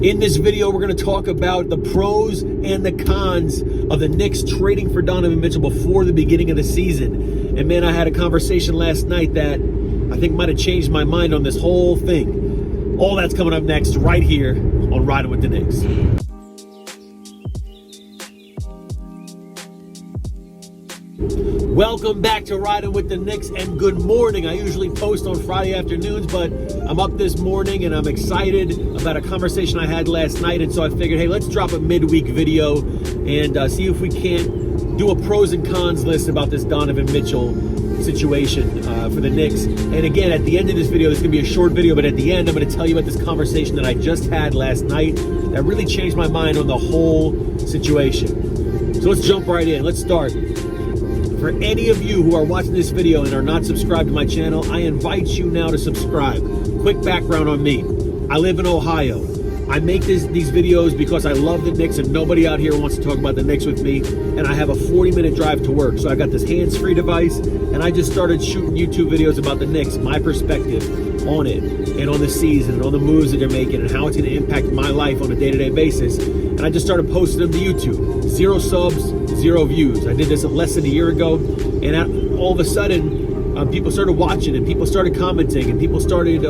In this video, we're going to talk about the pros and the cons of the Knicks trading for Donovan Mitchell before the beginning of the season. And man, I had a conversation last night that I think might have changed my mind on this whole thing. All that's coming up next right here on Riding with the Knicks. Welcome back to Riding with the Knicks, and good morning. I usually post on Friday afternoons, but I'm up this morning and I'm excited about a conversation I had last night, and so I figured, hey, let's drop a midweek video and see if we can't do a pros and cons list about this Donovan Mitchell situation for the Knicks. And again, at the end of this video, this is going to be a short video, but at the end, I'm going to tell you about this conversation that I just had last night that really changed my mind on the whole situation. So let's jump right in. Let's start. For any of you who are watching this video and are not subscribed to my channel, I invite you now to subscribe. Quick background on me. I live in Ohio. I make these videos because I love the Knicks and nobody out here wants to talk about the Knicks with me. And I have a 40-minute drive to work. So I got this hands-free device and I just started shooting YouTube videos about the Knicks, my perspective on it and on the season and on the moves that they're making and how it's going to impact my life on a day-to-day basis. And I just started posting them to YouTube. 0 subs, 0 views. I did this less than a year ago, and all of a sudden, people started watching, and people started commenting, and people started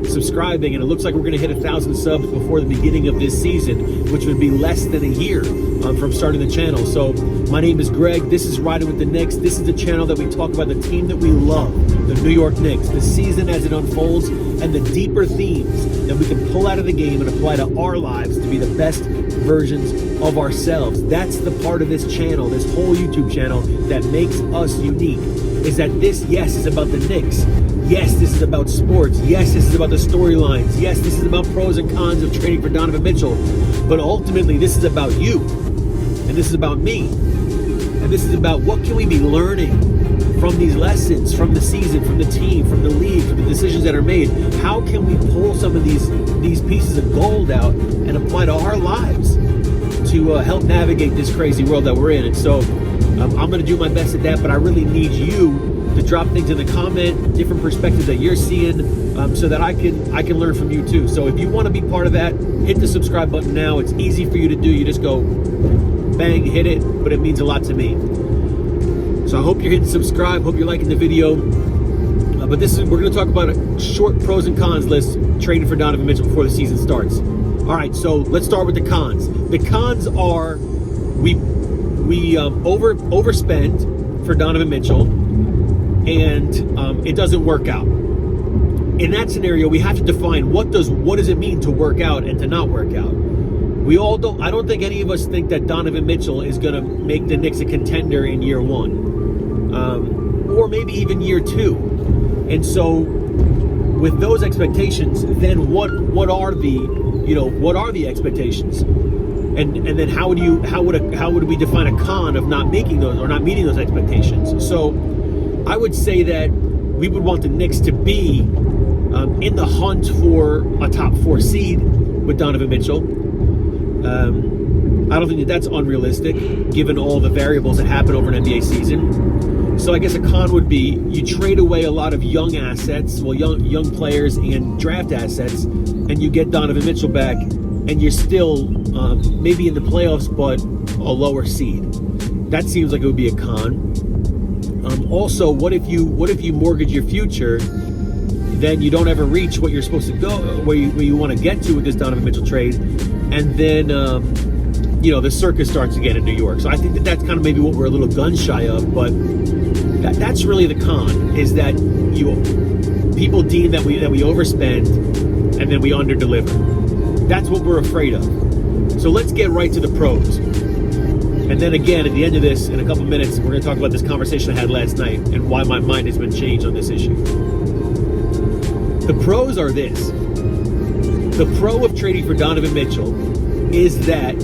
subscribing, and it looks like we're going to hit 1,000 subs before the beginning of this season, which would be less than a year from starting the channel. So my name is Greg. This is Riding with the Knicks. This is the channel that we talk about the team that we love, the New York Knicks, the season as it unfolds, and the deeper themes that we can pull out of the game and apply to our lives to be the best versions of ourselves. That's the part of this channel, this whole YouTube channel, that makes us unique. Is that this, yes, is about the Knicks. Yes, this is about sports. Yes, this is about the storylines. Yes, this is about pros and cons of trading for Donovan Mitchell. But ultimately, this is about you. And this is about me. And this is about what can we be learning from these lessons, from the season, from the team, from the league, from the decisions that are made. How can we pull some of these pieces of gold out and apply to our lives to help navigate this crazy world that we're in? And so I'm going to do my best at that, but I really need you to drop things in the comment, different perspectives that you're seeing, so that I can learn from you too. So if you want to be part of that, hit the subscribe button now. It's easy for you to do. You just go bang, hit it, but it means a lot to me. So I hope you're hitting subscribe. Hope you're liking the video. But we're going to talk about a short pros and cons list trading for Donovan Mitchell before the season starts. All right, so let's start with the cons. The cons are we overspend for Donovan Mitchell, and it doesn't work out. In that scenario, we have to define what does it mean to work out and to not work out. I don't think any of us think that Donovan Mitchell is going to make the Knicks a contender in year 1, or maybe even year 2. And so, with those expectations, then what are the expectations? And then how would we define a con of not making those or not meeting those expectations? So I would say that we would want the Knicks to be in the hunt for a top 4 seed with Donovan Mitchell. I don't think that's unrealistic given all the variables that happen over an NBA season. So I guess a con would be you trade away a lot of young assets, young players and draft assets, and you get Donovan Mitchell back, and you're still maybe in the playoffs, but a lower seed. That seems like it would be a con. Also, what if you mortgage your future, then you don't ever reach what you're supposed to go, where you want to get to with this Donovan Mitchell trade, and then the circus starts again in New York. So I think that's kind of maybe what we're a little gun shy of, but that's really the con, is that people deem that we overspend and then we underdeliver. That's what we're afraid of. So let's get right to the pros. And then again, at the end of this, in a couple minutes, we're going to talk about this conversation I had last night and why my mind has been changed on this issue. The pros are this. The pro of trading for Donovan Mitchell is that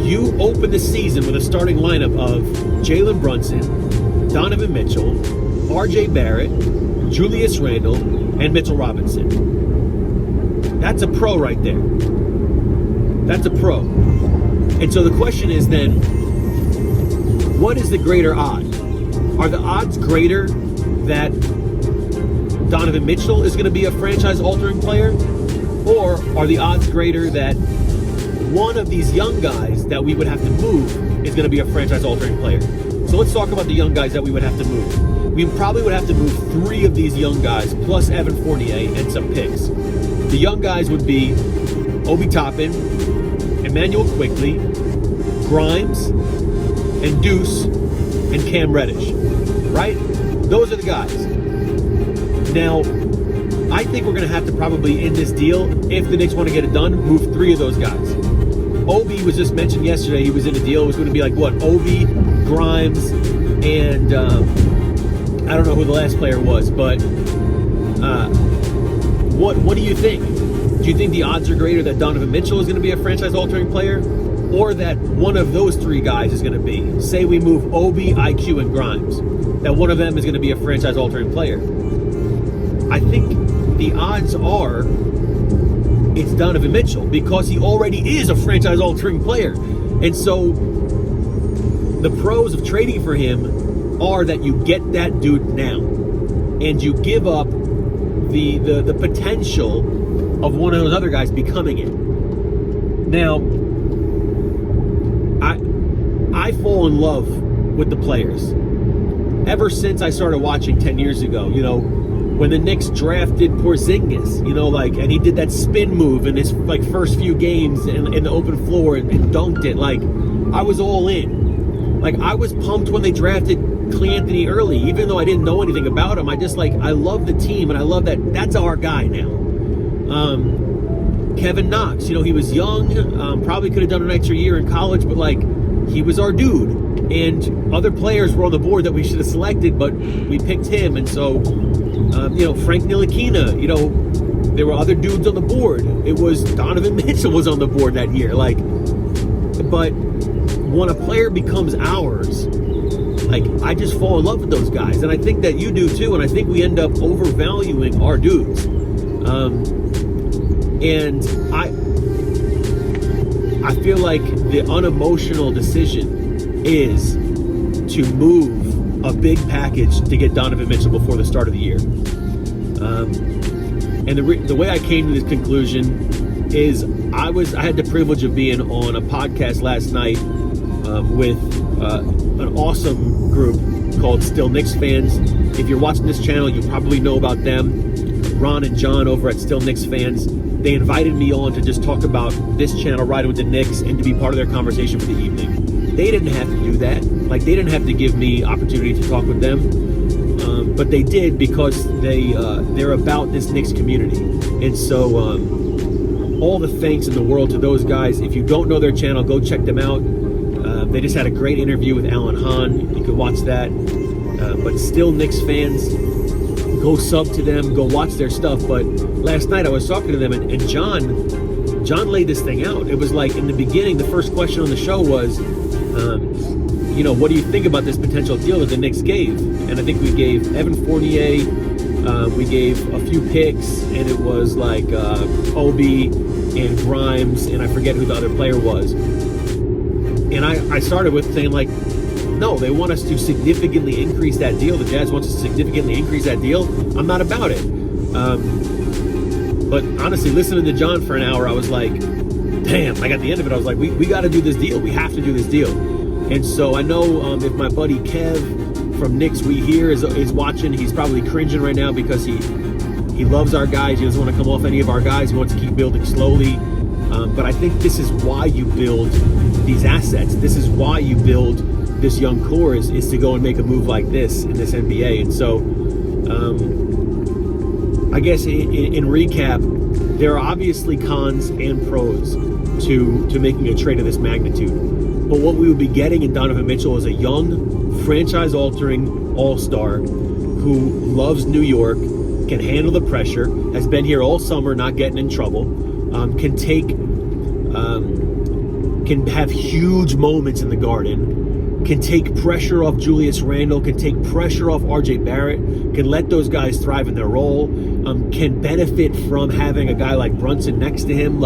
you open the season with a starting lineup of Jalen Brunson, Donovan Mitchell, RJ Barrett, Julius Randle, and Mitchell Robinson. That's a pro right there. That's a pro. And so the question is then, what is the greater odd? Are the odds greater that Donovan Mitchell is going to be a franchise-altering player? Or are the odds greater that one of these young guys that we would have to move is going to be a franchise-altering player? So let's talk about the young guys that we would have to move. We probably would have to move 3 of these young guys, plus Evan Fournier and some picks. The young guys would be Obi Toppin, Emmanuel Quickley, Grimes, and Deuce, and Cam Reddish, right? Those are the guys. Now, I think we're going to have to probably, in this deal, if the Knicks want to get it done, move 3 of those guys. Obi was just mentioned yesterday. He was in a deal. It was going to be like, what, Obi, Grimes, and I don't know who the last player was, but what do you think? Do you think the odds are greater that Donovan Mitchell is going to be a franchise-altering player, or that one of those 3 guys is going to be? Say we move Obi, IQ, and Grimes, that one of them is going to be a franchise-altering player. I think the odds are it's Donovan Mitchell, because he already is a franchise-altering player. And so the pros of trading for him are that you get that dude now, and you give up the potential of one of those other guys becoming it. Now, I fall in love with the players. Ever since I started watching 10 years ago, when the Knicks drafted Porzingis, and he did that spin move in his first few games in the open floor and dunked it, I was all in. I was pumped when they drafted Cleanthony early, even though I didn't know anything about him. I love the team, and I love that that's our guy now. Kevin Knox, he was young, probably could have done an extra year in college, but he was our dude. And other players were on the board that we should have selected, but we picked him. And so, Frank Ntilikina, there were other dudes on the board. It was Donovan Mitchell was on the board that year. But when a player becomes ours, I just fall in love with those guys. And I think that you do too. And I think we end up overvaluing our dudes. And I feel like the unemotional decision is to move a big package to get Donovan Mitchell before the start of the year. And the way I came to this conclusion is I had the privilege of being on a podcast last night with an awesome group called Still Knicks Fans. If you're watching this channel, you probably know about them. Ron and John over at Still Knicks Fans. They invited me on to just talk about this channel, Riding with the Knicks, and to be part of their conversation for the evening. They didn't have to do that. They didn't have to give me opportunity to talk with them. But they did, because they're about this Knicks community. And so all the thanks in the world to those guys. If you don't know their channel, go check them out. They just had a great interview with Alan Hahn. You can watch that. But Still Knicks Fans, go sub to them, go watch their stuff. But last night I was talking to them, and John laid this thing out. It was in the beginning, the first question on the show was, what do you think about this potential deal that the Knicks gave? And I think we gave Evan Fournier, we gave a few picks, and it was Obi and Grimes, and I forget who the other player was. And I started with saying, no, they want us to significantly increase that deal. The Jazz wants us to significantly increase that deal. I'm not about it. But honestly, listening to John for an hour, I was like, damn, at the end of it, I was like, we got to do this deal. We have to do this deal. And so I know if my buddy Kev from Knicks We Hear is watching, he's probably cringing right now because he loves our guys. He doesn't want to come off any of our guys. He wants to keep building slowly. But I think this is why you build these assets. This is why you build this young core is to go and make a move like this in this NBA. And so I guess in recap, there are obviously cons and pros to making a trade of this magnitude. But what we would be getting in Donovan Mitchell is a young, franchise-altering all-star who loves New York, can handle the pressure, has been here all summer not getting in trouble, can have huge moments in the Garden, can take pressure off Julius Randle, can take pressure off RJ Barrett, can let those guys thrive in their role, can benefit from having a guy like Brunson next to him,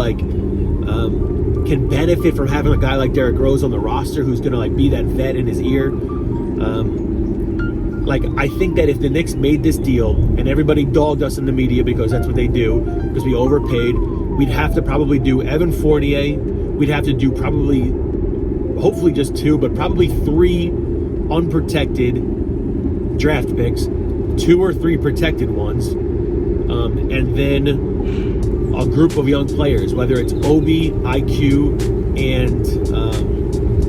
can benefit from having a guy like Derrick Rose on the roster who's going to be that vet in his ear. I think that if the Knicks made this deal, and everybody dogged us in the media because that's what they do, because we overpaid, we'd have to probably do Evan Fournier. We'd have to do probably, hopefully just 2, but probably 3 unprotected draft picks, 2 or 3 protected ones, and then a group of young players, whether it's Obi, IQ, and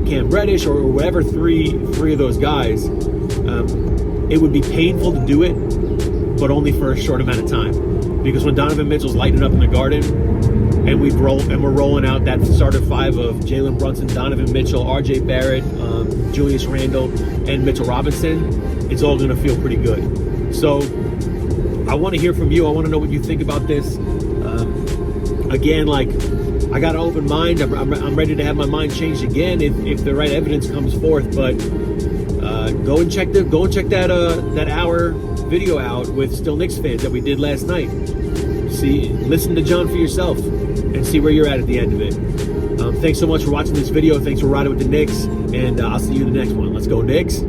Cam Reddish, or whatever three of those guys. It would be painful to do it, but only for a short amount of time. Because when Donovan Mitchell's lighting up in the Garden, and we're rolling out that starter 5 of Jalen Brunson, Donovan Mitchell, R.J. Barrett, Julius Randle, and Mitchell Robinson, it's all going to feel pretty good. So I want to hear from you. I want to know what you think about this. Again, like, I got an open mind. I'm ready to have my mind changed again if the right evidence comes forth. But go and check that hour video out with Still Knicks fans that we did last night. Listen to John for yourself and see where you're at the end of it. Thanks so much for watching this video. Thanks for riding with the Knicks, and I'll see you in the next one. Let's go, Knicks.